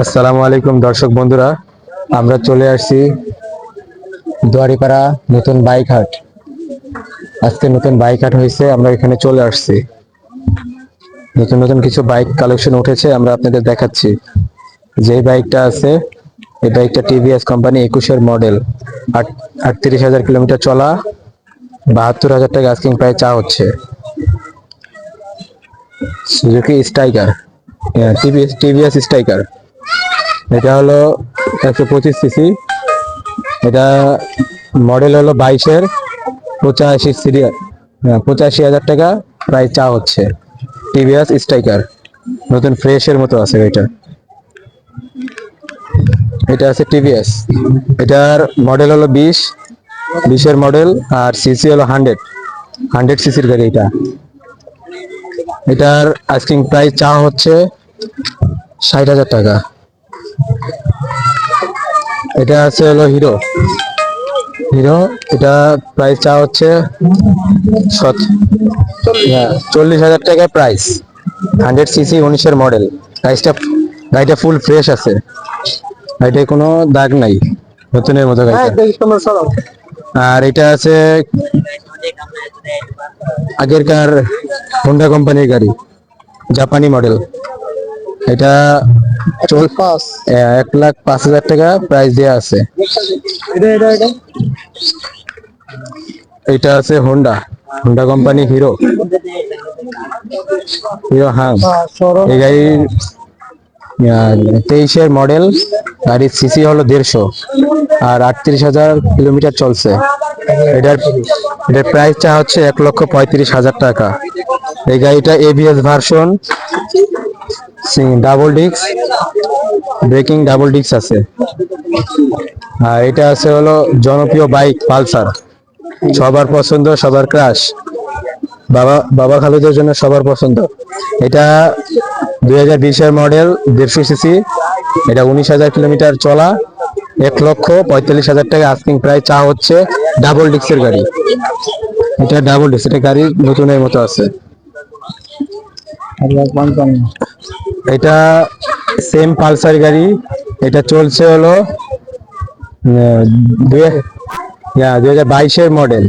আসসালামু আলাইকুম দর্শক বন্ধুরা, আমরা চলে আসছি দুয়ারিপাড়া নতুন বাইক হাট। আজকে নতুন বাইক হাট হয়েছে, আমরা এখানে চলে আসছি। নতুন নতুন কিছু বাইক কালেকশন উঠেছে, আমরা আপনাদের দেখাচ্ছি। যে বাইকটা আছে এই বাইকটা টিভিএস কোম্পানি 21-এর মডেল, 38,000 কিলোমিটার চলা, 72,000 টাকা আস্কিং প্রাইস চা হচ্ছে। Suzuki striker, TVS striker. এটা হলো 125 সিসি। এটা মডেল হলো 22-এর, 85 সিরিয়াল, 85,000 টাকা প্রাইস চা হচ্ছে। টিভিএস স্ট্রাইকার নতুন ফ্রেশের মতো আছে এটা। এটা আছে টিভিএস, এটার মডেল হলো 20-এর মডেল, আর সিসি হলো 100 সিসির গাড়ি এটা। এটার আস্কিং প্রাইস চা হচ্ছে 60,000 টাকা। এটা আছে হলো হিরো, এটা প্রাইস চা হচ্ছে 40,000 টাকা প্রাইস। 100 CC, 19-এর model. গাড়িটা ফুল ফ্রেশ আছে, গাড়িটায় কোনো দাগ নাই, নতুনের মতো গাড়িটা। আর এটা আছে আগেরকার হোন্ডা কোম্পানির গাড়ি, জাপানি মডেল। এটা 1,05,000 টাকা প্রাইস দেওয়া আছে। এটা আছে হোন্ডা কোম্পানি হিরো, হ্যাঁ। এই গাড়ির 23-এর মডেল, গাড়ির সিসি হলো 150, আর 38,000 কিলোমিটার চলছে। এটার প্রাইস চা হচ্ছে 1,35,000 টাকা। এই গাড়িটা ABS version, double disc breaking, double disc আছে। আর এটা আছে হলো জনপ্রিয় বাইক পালসার, সবার পছন্দ, সবার ক্রাশ, বাবা খালুদের জন্য সবার পছন্দ। এটা 2020-এর মডেল, 150 সিসি। এটা 19,000 কিলোমিটার চলা, 1,45,000 টাকা আস্কিং প্রাইস চা হচ্ছে। ডাবল ডিস্কের গাড়ি, এটা ডাবল ডিস্ক, এটা গাড়ি নতুনের মতো আছে। এটা সেম পালসার গাড়ি, এটা চলছে হলো 2022-এর মডেল।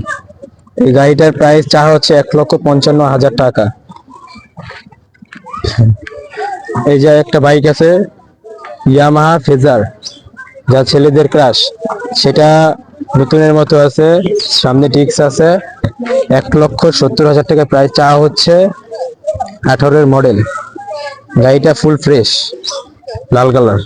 এই গাড়িটার প্রাইস চা হচ্ছে 1,55,000 টাকা। এই যে একটা বাইক আছে ইয়ামাহা ফেজার, যা ছেলেদের ক্রাশ, সেটা নতুনের মতো আছে, সামনে টিক্স আছে। 1,70,000 টাকা প্রাইস চা হচ্ছে। 18-এর মডেল, গাড়িটা ফুল ফ্রেশ, লাল কালার।